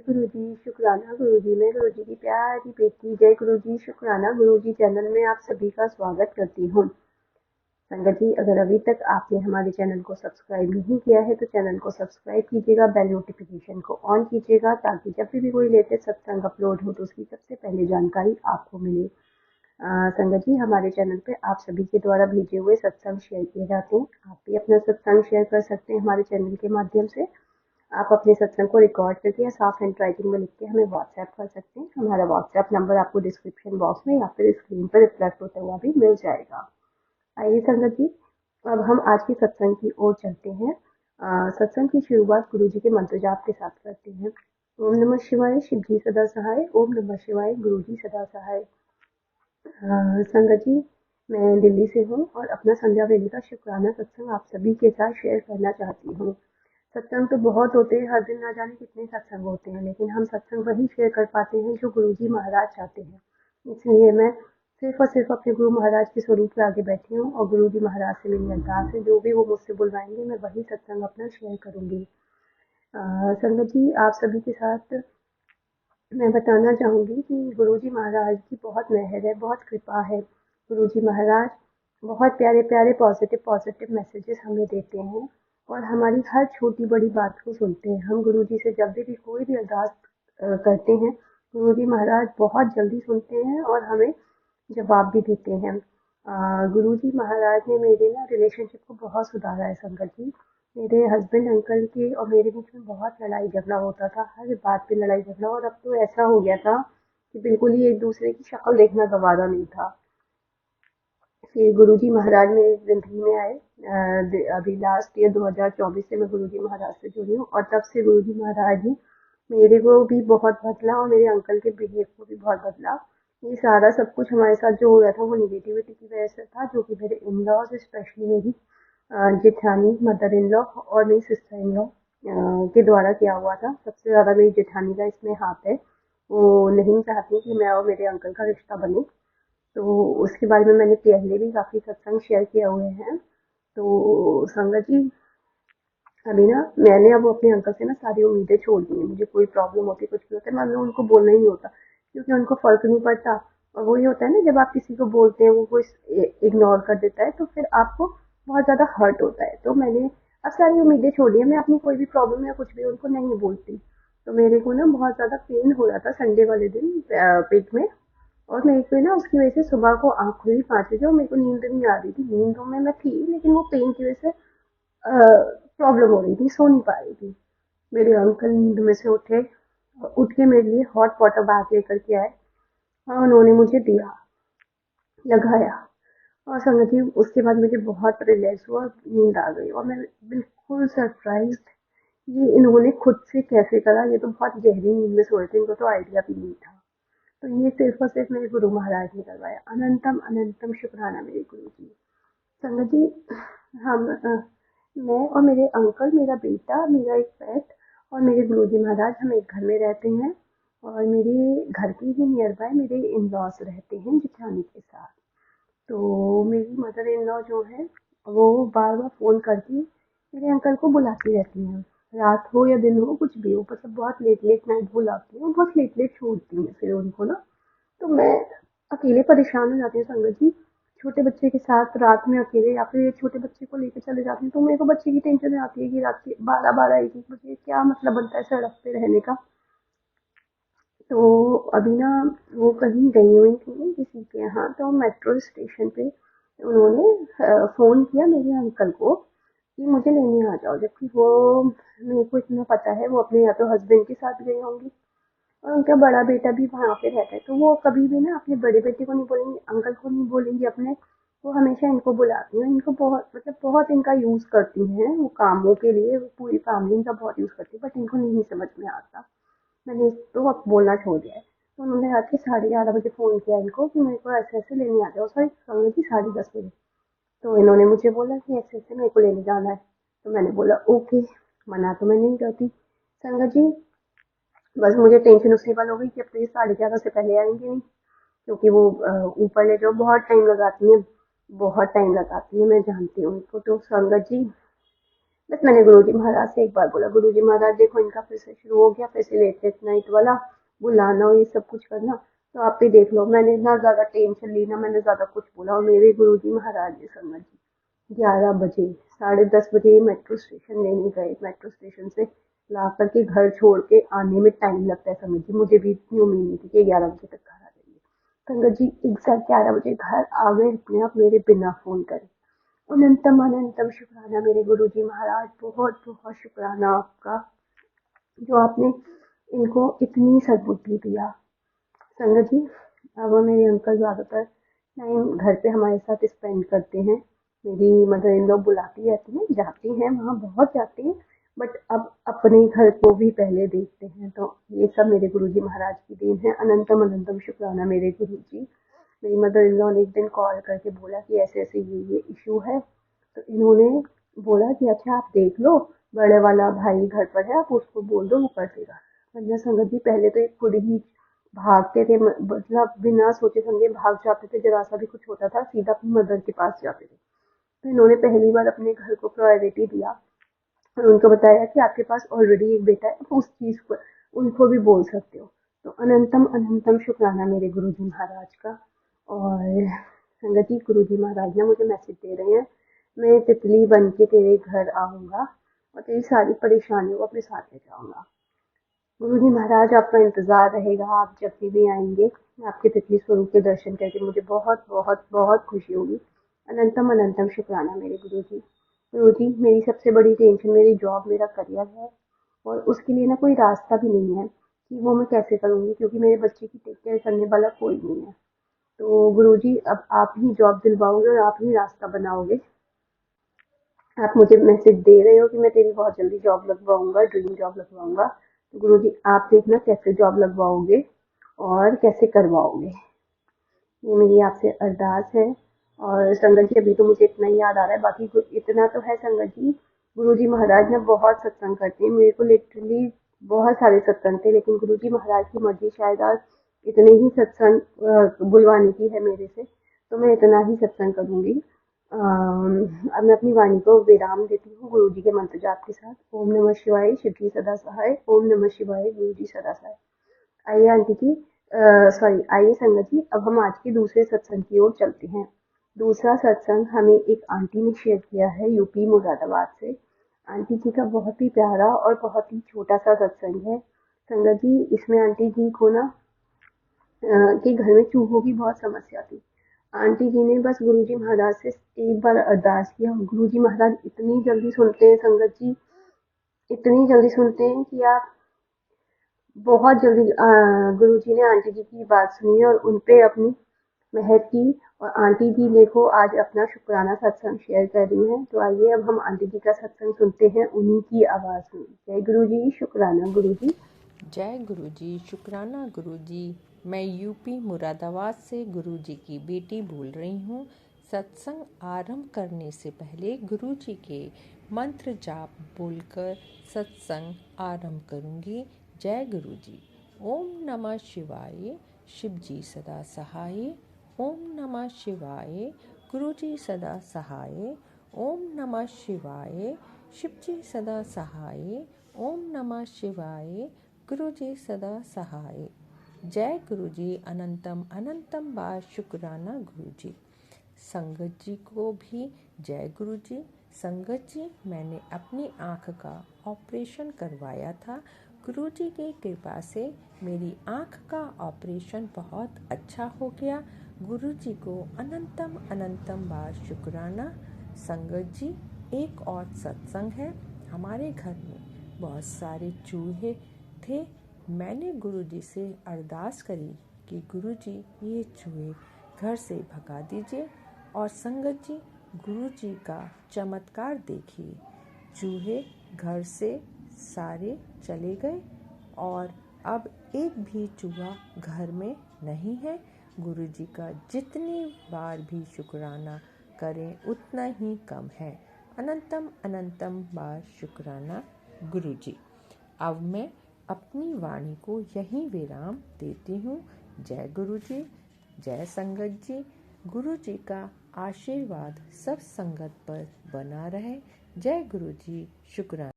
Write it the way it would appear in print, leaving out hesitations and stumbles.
गुरु जी शुक्राना गुरु जी। मैं गुरु जी की प्यारी बेटी जय गुरु जी शुक्राना गुरु जी चैनल में आप सभी का स्वागत करती हूँ। संगत जी, अगर अभी तक आपने हमारे चैनल को सब्सक्राइब नहीं किया है तो चैनल को सब्सक्राइब कीजिएगा, बेल नोटिफिकेशन को ऑन कीजिएगा ताकि जब भी कोई लेटेस्ट सत्संग अपलोड हो तो उसकी सबसे पहले जानकारी आपको मिले। संगत जी, हमारे चैनल पे आप सभी के द्वारा भेजे हुए सत्संग शेयर किए जाते हैं। आप भी अपना सत्संग शेयर कर सकते हैं हमारे चैनल के माध्यम से। आप अपने सत्संग को रिकॉर्ड करके या साफ हैंड राइटिंग में लिख के हमें व्हाट्सएप कर सकते हैं। हमारा व्हाट्सएप नंबर आपको डिस्क्रिप्शन बॉक्स में या फिर स्क्रीन पर रिफ्लेक्ट होता हुआ भी मिल जाएगा। आइए संगत जी, अब हम आज के सत्संग की ओर चलते हैं। सत्संग की शुरुआत गुरु जी के मंत्र जाप के साथ करते हैं। ओम नमः शिवाय, शिव जी सदा सहाय। ओम नमः शिवाय, गुरु जी सदा सहाय। संगत जी, मैं दिल्ली से हूँ और अपना संध्या वेले का शुक्राना सत्संग आप सभी के साथ शेयर करना चाहती हूँ। सत्संग तो बहुत होते हैं, हर दिन ना जाने कितने सत्संग होते हैं, लेकिन हम सत्संग वही शेयर कर पाते हैं जो गुरुजी महाराज चाहते हैं। इसलिए मैं सिर्फ और सिर्फ अपने गुरु महाराज के स्वरूप के आगे बैठी हूँ और गुरुजी महाराज से मेरी अरदास है जो भी वो मुझसे बुलवाएंगे मैं वही सत्संग अपना शेयर करूंगी। संगत जी, आप सभी के साथ मैं बताना चाहूँगी कि गुरुजी महाराज की बहुत मेहर है, बहुत कृपा है। गुरुजी महाराज बहुत प्यारे प्यारे पॉजिटिव मैसेजेस हमें देते हैं और हमारी हर छोटी बड़ी बात को सुनते हैं। हम गुरुजी से जब भी कोई भी अरदास करते हैं, गुरुजी महाराज बहुत जल्दी सुनते हैं और हमें जवाब भी देते हैं। गुरुजी महाराज ने मेरे ना रिलेशनशिप को बहुत सुधारा है संगत जी। मेरे हस्बैंड अंकल के और मेरे बीच में बहुत लड़ाई झगड़ा होता था, हर बात पे लड़ाई झगड़ा, और अब तो ऐसा हो गया था कि बिल्कुल ही एक दूसरे की शक्ल देखना गवारा नहीं था। फिर गुरुजी महाराज मेरी जिंदगी में आए। अभी लास्ट ईयर 2024 से मैं गुरुजी महाराज से जुड़ी हूँ और तब से गुरुजी महाराज ने मेरे को भी बहुत बदला और मेरे अंकल के बिहेव को भी बहुत बदला। ये सारा सब कुछ हमारे साथ जो हो रहा था वो निगेटिविटी की वजह से था, जो कि मेरे इन लॉज स्पेशली मेरी जेठानी, मदर इन लॉ और मेरी सिस्टर इन लॉ के द्वारा किया हुआ था। सबसे ज़्यादा मेरी जेठानी का इसमें हाथ है। वो नहीं चाहती कि मैं और मेरे अंकल का रिश्ता बने, तो उसके बारे में मैंने पहले भी काफ़ी सत्संग शेयर किए हुए हैं। तो संगत जी, अभी ना मैंने अब अपने अंकल से ना सारी उम्मीदें छोड़ दी हैं। मुझे कोई प्रॉब्लम होती है, कुछ भी होता है, मैं उनको बोलना ही नहीं होता क्योंकि उनको फर्क नहीं पड़ता। और वही होता है ना, जब आप किसी को बोलते हैं वो कोई इग्नोर कर देता है तो फिर आपको बहुत ज़्यादा हर्ट होता है। तो मैंने अब सारी उम्मीदें छोड़ दी है, मैं अपनी कोई भी प्रॉब्लम या कुछ भी उनको नहीं बोलती। तो मेरे को ना बहुत ज़्यादा पेन हो रहा था संडे वाले दिन पेट में, और मेरे को ना उसकी वजह से सुबह को आँख खुली 5 बजे और मेरे को नींद नहीं आ रही थी। नींद में मैं थी लेकिन वो पेन की वजह से प्रॉब्लम हो रही थी, सो नहीं पा रही थी। मेरे अंकल नींद में से उठे, उठ के मेरे लिए हॉट वाटर बैग लेकर के आए और उन्होंने मुझे दिया, लगाया। और संगत जी, उसके बाद मुझे बहुत रिलैक्स हुआ, नींद आ गई और मैं बिल्कुल सरप्राइज, ये इन्होंने खुद से कैसे करा। ये तो बहुत गहरी नींद में सोए थे, इनको तो आइडिया भी नहीं था। तो ये सिर्फ और सिर्फ मेरे गुरु महाराज ने करवाया। अनंतम अनंतम शुक्राना मेरे गुरु जी। संगत जी, हम मैं और मेरे अंकल, मेरा बेटा, मेरा एक पेट और मेरे गुरुजी महाराज, हम एक घर में रहते हैं। और मेरे घर के ही नियर बाय मेरे इन लॉज रहते हैं जेठानी के साथ। तो मेरी मदर इन लॉ जो है वो बार बार फ़ोन करके मेरे अंकल को बुलाती रहती हैं। रात हो या दिन हो, कुछ भी हो, मतलब बहुत लेट लेट नाइट बुलाती हैं, बहुत लेट लेट छोड़ती हैं फिर उनको ना। तो मैं अकेले परेशान हो जाती हूँ संगत जी। छोटे बच्चे के साथ रात में अकेले या फिर छोटे बच्चे को लेकर चले जाती हूँ तो मेरे को बच्चे की टेंशन आती है कि रात के 12-12 1-1 बजे क्या मतलब बनता है सड़क पे रहने का। तो अभी ना वो कहीं गई हुई थी किसी के यहाँ, तो मेट्रो स्टेशन पे उन्होंने फ़ोन किया मेरे अंकल को कि मुझे लेने आ जाओ, जबकि वो, मेरे को इतना पता है, वो अपने या तो हस्बैंड के साथ गई होंगी और उनका बड़ा बेटा भी वहाँ पे रहता है। तो वो कभी भी ना अपने बड़े बेटे को नहीं बोलेंगी, अंकल को नहीं बोलेंगी अपने, वो हमेशा इनको बुलाती हैं। इनको बहुत, मतलब बहुत इनका यूज़ करती हैं वो कामों के लिए, वो पूरी फैमिली इनका बहुत यूज़ करती है, बट इनको नहीं समझ में आता। मैंने तो अब बोलना छोड़ दिया है। तो उन्होंने रात के 11:30 बजे फ़ोन किया इनको कि मेरे को ऐसे ऐसे लेने आ जाओ, सॉरी संगत जी 10:30 बजे। तो इन्होंने मुझे बोला कि ऐसे ऐसे मेरे को लेने जाना है। तो मैंने बोला ओके, मना तो मैं नहीं करती। संगत जी, बस मुझे टेंशन उस लेवल हो गई कि अब तो ये 11:30 से पहले आएंगे नहीं, क्योंकि वो ऊपर ले जाओ बहुत टाइम लगाती हैं, बहुत टाइम लगाती है, मैं जानती हूँ उनको। तो संगत जी, बस मैंने गुरुजी महाराज से एक बार बोला, गुरुजी महाराज देखो इनका फिर से शुरू हो गया, फिर से लेट लेट नाइट वाला बुलाना और ये सब कुछ करना, तो आप भी देख लो। मैंने ना ज्यादा टेंशन ली, ना मैंने ज्यादा कुछ बोला, और मेरे गुरुजी महाराज ने समझ 11 बजे, 10:30 बजे मेट्रो स्टेशन लेने गए। मेट्रो स्टेशन से ला करके घर छोड़ के आने में टाइम लगता है संगत जी, मुझे भी इतनी उम्मीद नहीं थी कि 11 बजे तक घर आ जाएंगे। संगत जी एग्जैक्ट 11 बजे घर आ गए, अपने आप मेरे बिना फोन करे। अनंतम अनंतम शुक्राना मेरे गुरुजी महाराज, बहुत बहुत शुक्राना आपका, जो आपने इनको इतनी सद्बुद्धि दिया। संगत जी अब मेरे अंकल ज़्यादातर टाइम घर पे हमारे साथ स्पेंड करते हैं। मेरी मदर इन लॉ बुलाती रहती हैं, जाती हैं वहाँ, बहुत जाती हैं, बट अब अपने घर को भी पहले देखते हैं। तो ये सब मेरे गुरुजी महाराज की देन है। अनंतम अनंतम शुक्राना मेरे गुरुजी। मेरी मदर इन लॉ ने एक दिन कॉल करके बोला कि ऐसे ऐसे ये इशू है, तो इन्होंने बोला कि अच्छा आप देख लो, बड़े वाला भाई घर पर है, आप उसको बोल दो, वो कर देगा। वरना संगत जी पहले तो ये खुद ही भागते थे, मतलब बिना सोचे समझे भाग जाते थे, जरा सा भी कुछ होता था सीधा अपनी मदर के पास जाते थे। तो इन्होंने पहली बार अपने घर को प्रायोरिटी दिया और उनको बताया कि आपके पास ऑलरेडी एक बेटा है, तो उस चीज को उनको भी बोल सकते हो। तो अनंतम अनंतम शुक्राना मेरे गुरुजी महाराज का। और संगत जी गुरुजी महाराज ना मुझे मैसेज दे रहे हैं, मैं तितली बन के तेरे घर आऊंगा और तेरी सारी परेशानियों को अपने साथ ले जाऊंगा। गुरुजी महाराज आपका इंतजार रहेगा, आप जब भी आएंगे आपके तितली स्वरूप के दर्शन करके मुझे बहुत बहुत बहुत खुशी होगी। अनंतम अनंतम शुक्राना मेरे गुरुजी। गुरुजी मेरी सबसे बड़ी टेंशन मेरी जॉब, मेरा करियर है, और उसके लिए ना कोई रास्ता भी नहीं है कि वो मैं कैसे करूँगी, क्योंकि मेरे बच्चे की टेक केयर करने वाला कोई नहीं है। तो गुरुजी अब आप ही जॉब दिलवाओगे और आप ही रास्ता बनाओगे। आप मुझे मैसेज दे रहे हो कि मैं तेरी बहुत जल्दी जॉब लगवाऊंगा, ड्रीम जॉब लगवाऊंगा। तो गुरुजी आप देखना कैसे जॉब लगवाओगे और कैसे करवाओगे, ये मेरी आपसे अरदास है। और संगत जी अभी तो मुझे इतना ही याद आ रहा है, बाकी इतना तो है संगत जी, गुरुजी महाराज ना बहुत सत्संग करते हैं, मेरे को लिटरली बहुत सारे सत्संग थे, लेकिन गुरुजी महाराज की मर्जी शायद आज इतने ही सत्संग बुलवाने की है मेरे से, तो मैं इतना ही सत्संग करूंगी। अब मैं अपनी वाणी को विराम देती हूँ गुरु जी के मंत्र जाप के साथ। ओम नमः शिवाय, शिव जी सदा सहाय। ओम नमः शिवाय, गुरु जी सदा सहाय। आइए आंटी जी, सॉरी, आइए संगत जी, अब हम आज के दूसरे सत्संग की ओर चलते हैं। दूसरा सत्संग हमें एक आंटी ने शेयर किया है यूपी मुरादाबाद से। आंटी जी का बहुत ही प्यारा और बहुत ही छोटा सा सत्संग है। संगत जी इसमें आंटी जी को ना कि घर में चूहों की बहुत समस्या थी। आंटी जी ने बस गुरुजी महाराज से एक बार अरदास किया, गुरुजी महाराज इतनी जल्दी सुनते हैं संगत जी, इतनी जल्दी सुनते हैं कि आप बहुत जल्दी गुरुजी ने आंटी जी की बात सुनी और उन पे अपनी मेहर की। और आंटी जी देखो आज अपना शुक्राना सत्संग शेयर कर रही हैं। तो आइए अब हम आंटी जी का सत्संग सुनते हैं उन्हीं की आवाज में। जय गुरु जी, शुक्राना गुरु जी। जय गुरु जी, शुक्राना गुरु जी। मैं यूपी मुरादाबाद से गुरु जी की बेटी बोल रही हूँ। सत्संग आरंभ करने से पहले गुरु जी के मंत्र जाप बोलकर सत्संग आरंभ करूँगी। जय गुरु जी। ओम नमः शिवाय, शिव जी सदा सहाय। ओम नमः शिवाय, गुरु जी सदा सहाय। ओम नमः शिवाय, शिव जी सदा सहाय। ओम नमः शिवाय, गुरु जी सदा सहाय। जय गुरु जी। अनंतम अनंतम बार शुक्राना गुरु जी। संगत जी को भी जय गुरु जी। संगत जी मैंने अपनी आँख का ऑपरेशन करवाया था। गुरु जी की कृपा से मेरी आँख का ऑपरेशन बहुत अच्छा हो गया। गुरु जी को अनंतम अनंतम बार शुक्राना। संगत जी एक और सत्संग है। हमारे घर में बहुत सारे चूहे थे। मैंने गुरुजी से अरदास करी कि गुरुजी ये चूहे घर से भगा दीजिए, और संगत जी गुरुजी का चमत्कार देखिए, चूहे घर से सारे चले गए और अब एक भी चूहा घर में नहीं है। गुरुजी का जितनी बार भी शुक्राना करें उतना ही कम है। अनंतम अनंतम बार शुक्राना गुरुजी। अब मैं अपनी वाणी को यहीं विराम देती हूँ। जय गुरु जी, जय संगत जी। गुरु जी का आशीर्वाद सब संगत पर बना रहे। जय गुरु जी। शुक्राना।